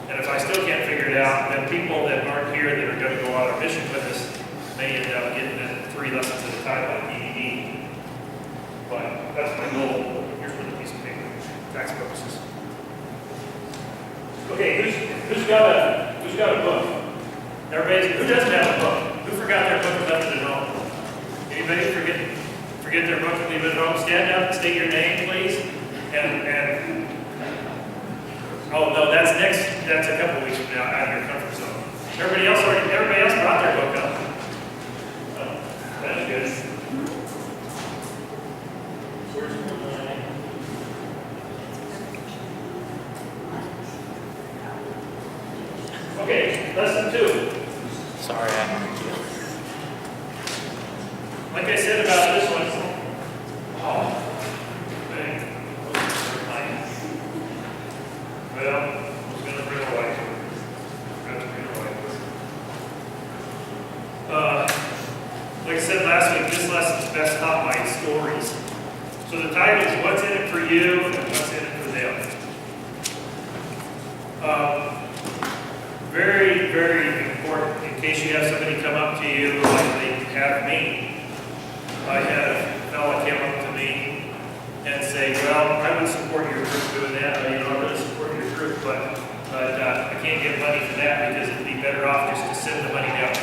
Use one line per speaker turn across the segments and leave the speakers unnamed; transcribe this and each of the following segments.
And if I still can't figure it out, then people that aren't here that are going to go on our mission with us may end up getting it 3 lessons at a time on DVD. But that's my goal. Here's another piece of paper, tax purposes. Okay, who's got a book? Everybody, who doesn't have a book? Who forgot their book and left it at home? Anybody forget their book and leave it at home? Stand up and state your name, please. And oh no, that's a couple weeks from now, out of your comfort zone. Everybody else brought their book up. Oh, that's good. Where's mine? Okay, lesson 2.
Sorry, I heard you.
Like I said about this one, well, I was going to bring a whiteboard. Like I said last week, this lesson is best taught by stories. So the title is What's in it for you and what's in it for them. Very, very important in case you have somebody come up to you like they have me. I had a fellow came up to me and say, well, I would support your group doing that. I really support your group, but I can't get money for that because it'd be better off just to send the money down.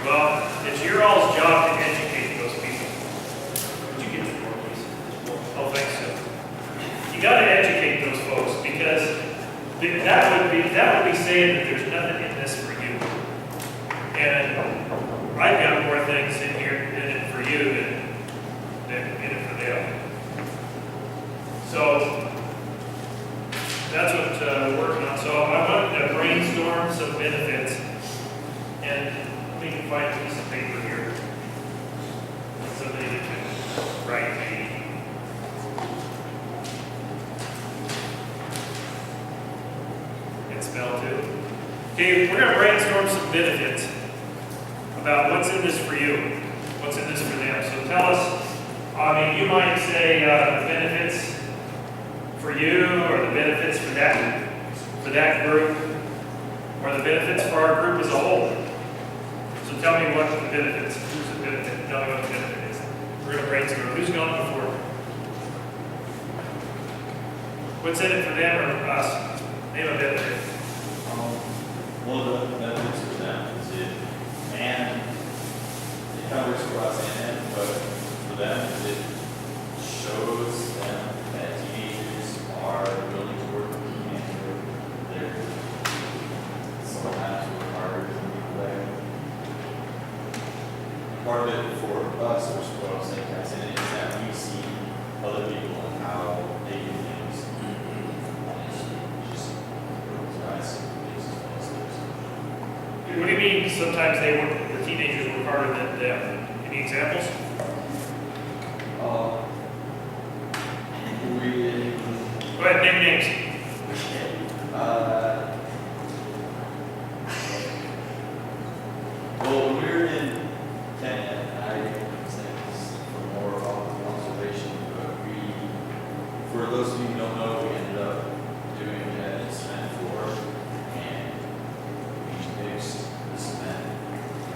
Well, it's your all's job to educate those people. Would you get the floor, please? Oh, thanks, sir. You got to educate those folks because that would be saying that there's nothing in this for you. And I've got more things in here in it for you than in it for them. So that's what we're working on. So I wanted to brainstorm some benefits, and we can find a piece of paper here. Somebody that can write me. And spell too. Okay, we're going to brainstorm some benefits about what's in this for you, what's in this for them. So tell us, you might say the benefits for you, or the benefits for that group, or the benefits for our group as a whole. So tell me what the benefits, who's the benefit, tell me what the benefit is. We're going to brainstorm. Who's gone before? What's in it for them or for us? Name a benefit.
One of the benefits for them is it covers for us and them, but for them, it shows them that teenagers are willing to work and they're sometimes work harder than people there. Part of it for us, which is what I was saying, is that we see other people and how they do things. Just nice.
What do you mean sometimes the teenagers work harder than them? Any examples? Go ahead, name names.
Well, when we were in Kenya, I say this for more observation, but for those of you who don't know, we ended up doing an cement floor, and we mixed the cement,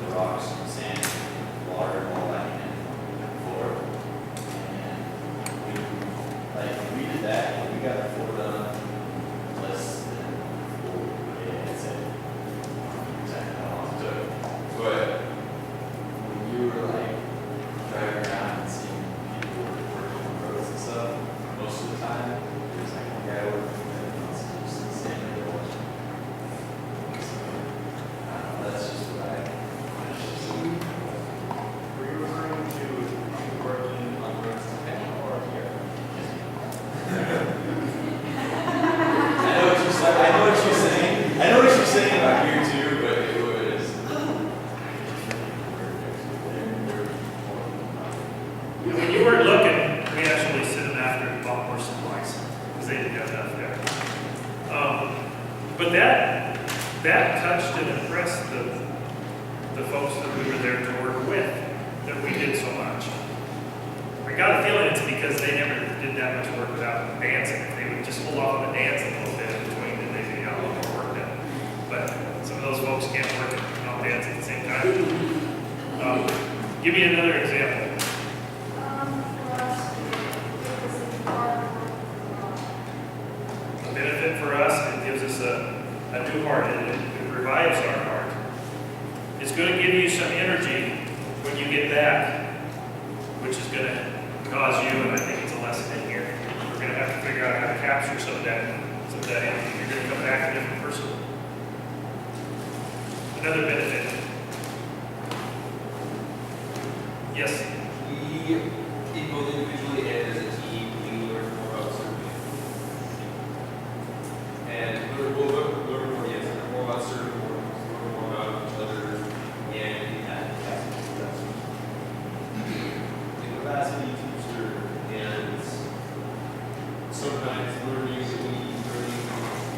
the rocks, and sand, water, and all that in the floor. And we did that, and we got the floor done less than 4 days. Exactly how long it took. But when you were driving around and seeing people working on roads and stuff, most of the time it was like one guy working and just standing there watching. So, I don't know, that's just what I
Were you referring to people working on roads in Kenya or here?
I know what you're saying. I know what you're saying about here too, but it was.
When you weren't looking, we actually sent them after and bought more supplies because they didn't have enough there. But that touched and impressed the folks that we were there to work with, that we did so much. I got a feeling it's because they never did that much work without dancing. If they would just pull off the dance a little bit in between, then they'd be out. dance at the same time. Give me another example. A benefit for us, it gives us a new heart, it revives our heart. It's going to give you some energy when you get back, which is going to cause you, and I think it's a lesson in here, we're going to have to figure out how to capture some of that energy. You're going to come back a different person. Another benefit. Yes?
We, both individually and as a team, we learn more about serving. And we'll learn more, yes, more about serving, learn more about each other, and that the capacity to serve, and sometimes learning that we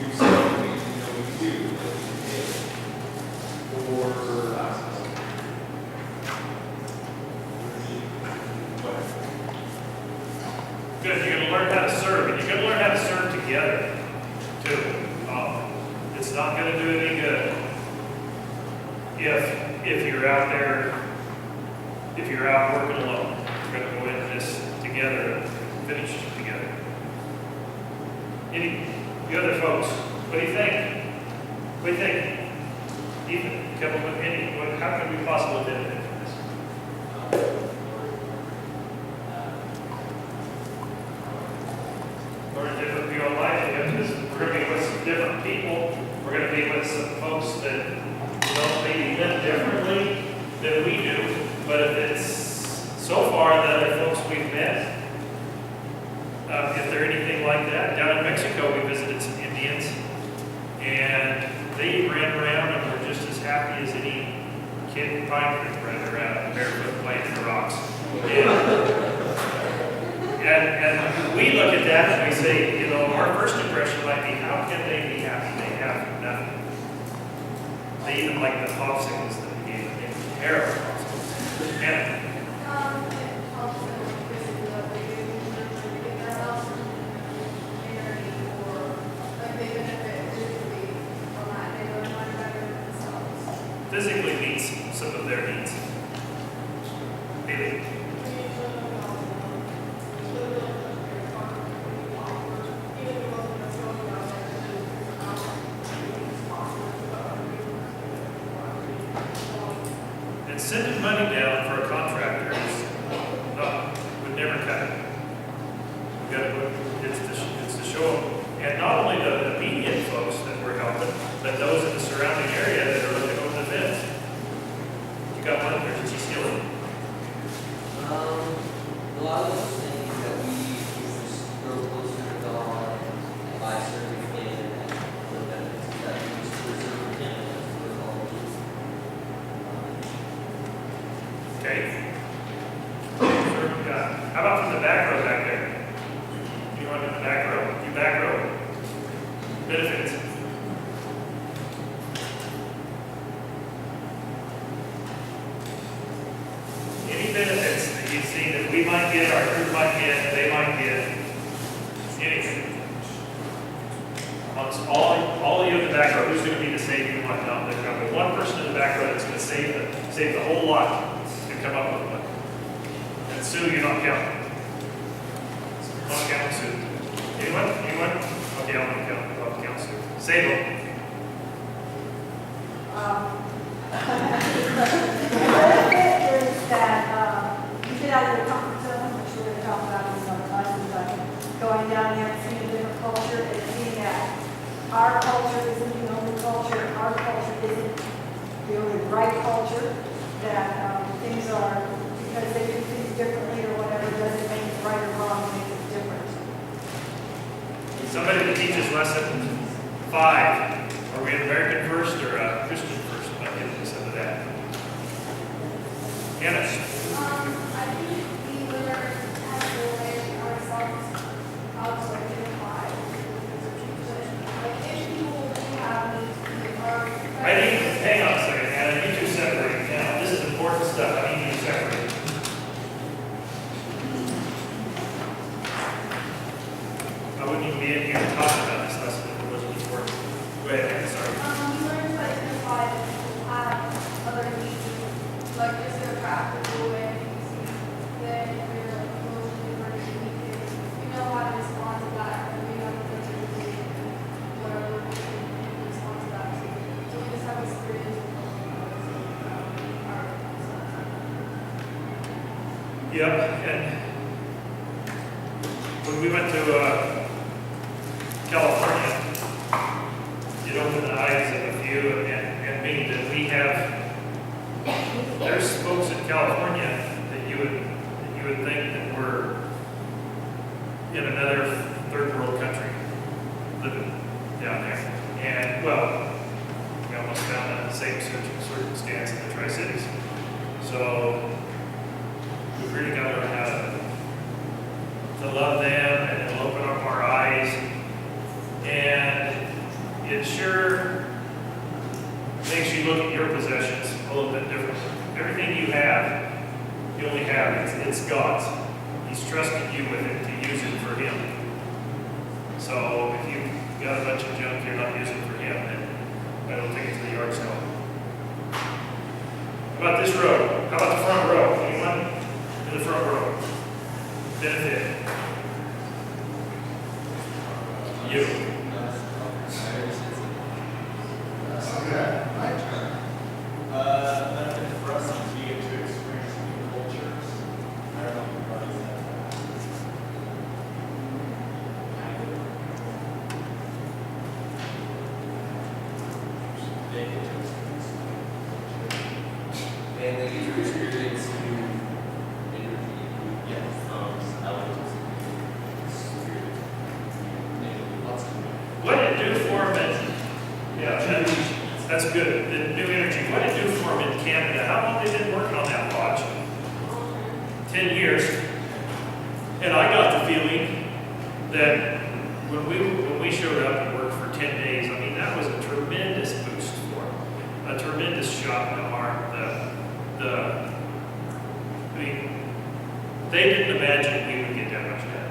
do something we do, that we did, or
Good, you're going to learn how to serve, and you're going to learn how to serve together, too. It's not going to do any good if you're out there, if you're out working alone. You're going to go into this together and finish together. Any other folks, what do you think? What do you think? Ethan, come up with any, how can we possibly benefit from this? Learn a different view on life. We're going to be with some different people. We're going to be with some folks that maybe live differently than we do. But if it's so far the other folks we've met, if they're anything like that, down in Mexico we visited some Indians, and they ran around and were just as happy as any kid in Pine Creek running around barefoot playing in the rocks. And we look at that and we say, our first impression might be, how can they be happy? They have nothing. They even like the popsicles that we gave them. Terrible popsicles. And physically meets some of their needs. Maybe. And sending money down for a contractor would never cut it. It's to show them, and not only the immediate folks that we're helping, but those in the surrounding area that are looking over the fence. You got one there, did you steal it?
A lot of those things that we just grow closer to God and by serving Him and the benefits that we just preserve Him with all of these.
Okay. Serving God. How about from the back row back there? You want in the back row? You back row. Benefits. Any benefits that you see that we might get, our group might get, they might get? Anything. Amongst all of you in the back row, who's going to be the saving one? No, there's going to be one person in the back row that's going to save the whole lot and come up with one. And Sue, you're not counting. Not counting Sue. Anyone? Anyone? Okay, I'm going to count Sue. Save them.
The benefit is that you get out of your comfort zone, which we're going to talk about in some classes, like going down there and seeing a different culture and seeing that our culture isn't the only culture, our culture isn't the only right culture, that things are, because they do things differently or whatever, doesn't make it right or wrong, it makes it different.
Somebody that teaches lesson 5. Are we an American first or a Christian first? I'll get into some of that. Hannah?
I think we learn how to relate ourselves outside of the lives. Like, if people do have needs,
I need, hang on a second, Hannah. I need you to separate. Now, this is important stuff. I need you to separate. I wouldn't even be in here talking about this lesson if it wasn't important. Go ahead, Hannah, sorry.
we learn like
Yep, and when we went to California, it opened the eyes of a few and me that we have, there's folks in California that you would think that we're in another third world country living down there. And well, we almost found that the same circumstance in the Tri-Cities. So we really got to learn how to love them and it'll open up our eyes. And it sure makes you look at your possessions a little bit differently. Everything you have, you only have, it's God's. He's trusted you with it to use it for Him. So if you've got a bunch of junk you're not using for Him, then I don't take it to the yard sale. How about this row? How about the front row? Anyone in the front row? Benefit. You.
Okay, my turn. Benefit for us is we get to experience new cultures. I don't know if everybody's had that. They get to experience new cultures.
And they get to experience new energy,
Elements.
What did it do for him that's good. The new energy. What did it do for him in Canada? How long they been working on that lodge? 10 years. And I got the feeling that when we showed up and worked for 10 days, I mean, that was a tremendous boost for him. A tremendous shot in the arm. I mean, they didn't imagine we would get that much done.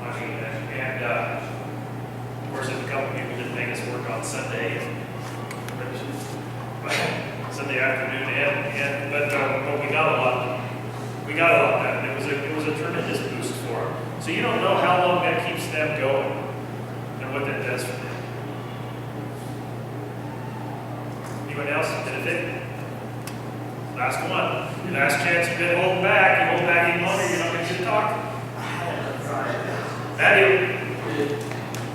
I mean, and of course, a couple people didn't make us work on Sunday, Sunday afternoon, but we got a lot. We got a lot done. It was a tremendous boost for them. So you don't know how long that keeps them going and what that does for them. Anyone else benefit? Last one. Last chance you've been holding back. You hold back any longer, you're not going to get to talk. Matthew.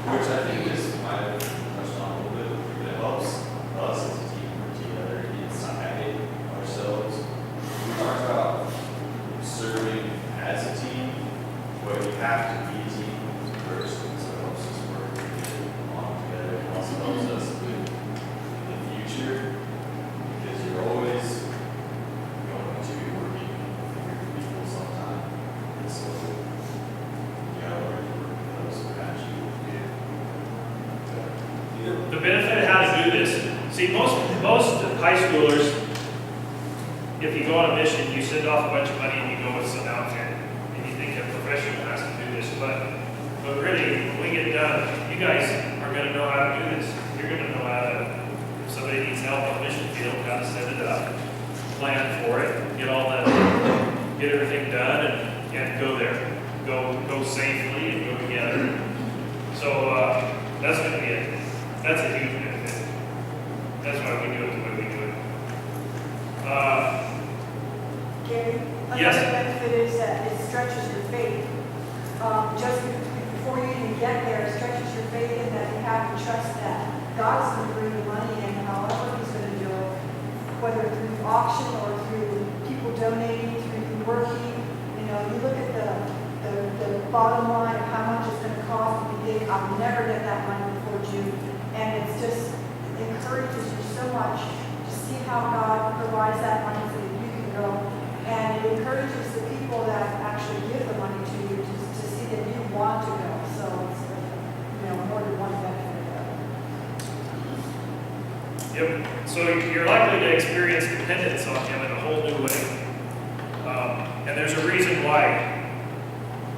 Which I think is kind of touched on a little bit. It helps us as a team work together inside ourselves. We talked about serving as a team, but you have to be a team first, and so it helps us work along together. It also helps us with the future, because you're always going to be working with your people sometime. And so you gotta learn to work with those around you.
The benefit of how to do this, see, most high schoolers, if you go on a mission, you send off a bunch of money and you go with some outfit, and you think a professional has to do this, but really, when we get done, you guys are going to know how to do this. You're going to know how to, if somebody needs help on a mission field, how to set it up, plan for it, get everything done, and go there. Go safely and go together. So that's going to be it. That's a huge benefit. That's why we do it the way we do it.
Gary,
Yes.
another benefit is that it stretches your faith. Just before you even get there, it stretches your faith in that you have to trust that God's going to bring the money in however He's going to do it, whether through auction or through people donating, through you working. You know, you look at the bottom line of how much it's going to cost, and you think, I'll never get that money before June. And it's just, it encourages you so much to see how God provides that money so that you can go. And it encourages the people that actually give the money to you to see that you want to go. So it's, more than one benefit of that.
Yep. So you're likely to experience dependence on Him in a whole new way. And there's a reason why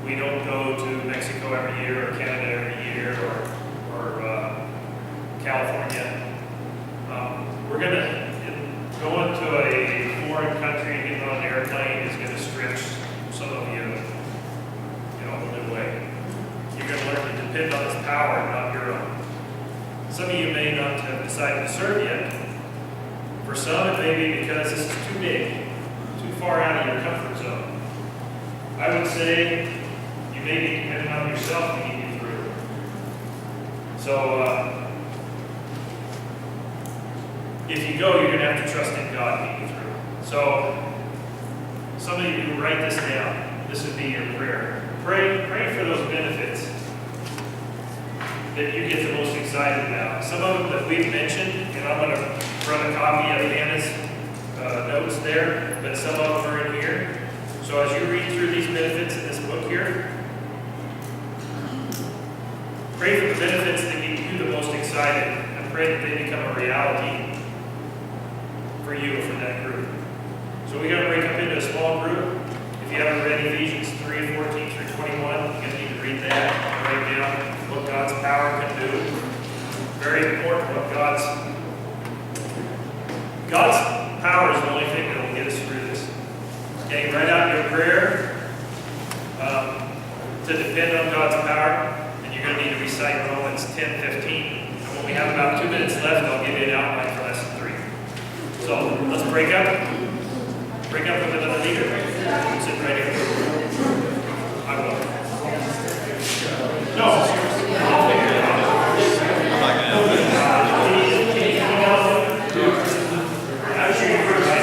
we don't go to Mexico every year or Canada every year or California. We're going to go into a foreign country and getting on an airplane is going to stretch some of you, in a new way. You're going to learn to depend on His power, not your own. Some of you may not have decided to serve yet. For some, it may be because this is too big, too far out of your comfort zone. I would say you may be depending on yourself to get you through. So, if you go, you're going to have to trust in God to get you through. So, some of you write this down. This would be your prayer. Pray for those benefits that you get the most excited about. Some of them that we've mentioned, and I'm going to run a copy of Hannah's notes there, but some of them are in here. So as you read through these benefits in this book here, pray for the benefits that get you the most excited, and pray that they become a reality for you or for that group. So we're going to break up into a small group. If you haven't read Ephesians 3:14 through 21, you're going to need to read that and write down what God's power can do. Very important what God's power is the only thing that will get us through this. Okay, write out your prayer to depend on God's power, and you're going to need to recite Romans 10:15. And when we have about 2 minutes left, I'll give you an outline for lesson 3. So let's break up. Break up with another leader. Sit right here. I will. No. I'll figure it out.
I'm not gonna
I'm sure you've heard my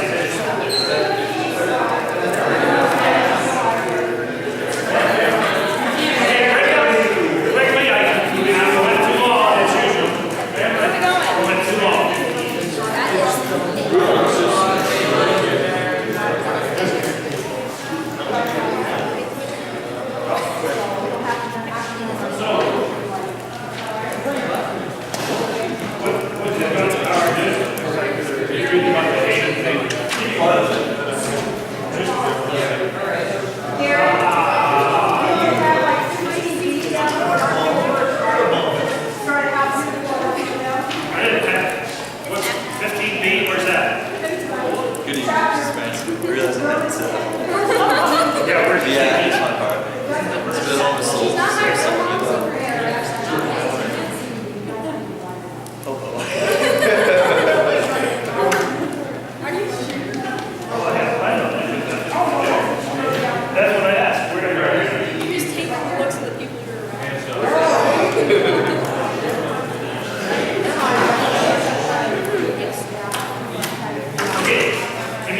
quickly, I went too long as usual. I went too long. What did God's power do? You're reading about the hate of faith. Part of it. I didn't have, what's 15B, where's that?
Good evening, Spencer. Realizing that's
Yeah, where's 15B?
yeah, that's my part. It's been almost sold.
I know that. That's what I asked. Where did I read it?
You just take the looks of the people you're around.
Okay, give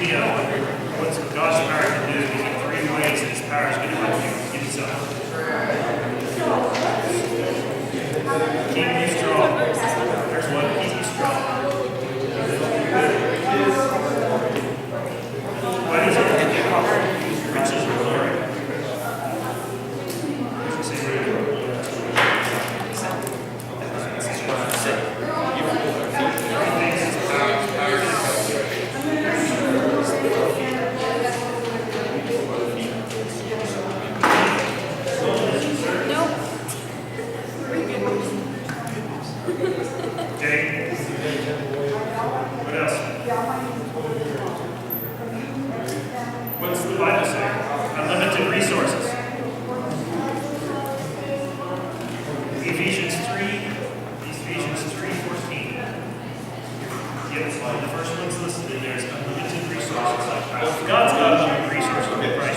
me a, what's God's power can do? Give me 3 ways that His power is going to help you. Give me something. Keep you strong. There's one. Keep you strong. What is it? Riches or glory? What does it say right here? Everything's His power to help you. Okay. What else? What's the Bible say? Unlimited resources. Ephesians 3:14. Yep, the first one's listed in there is unlimited resources. God's got unlimited resources.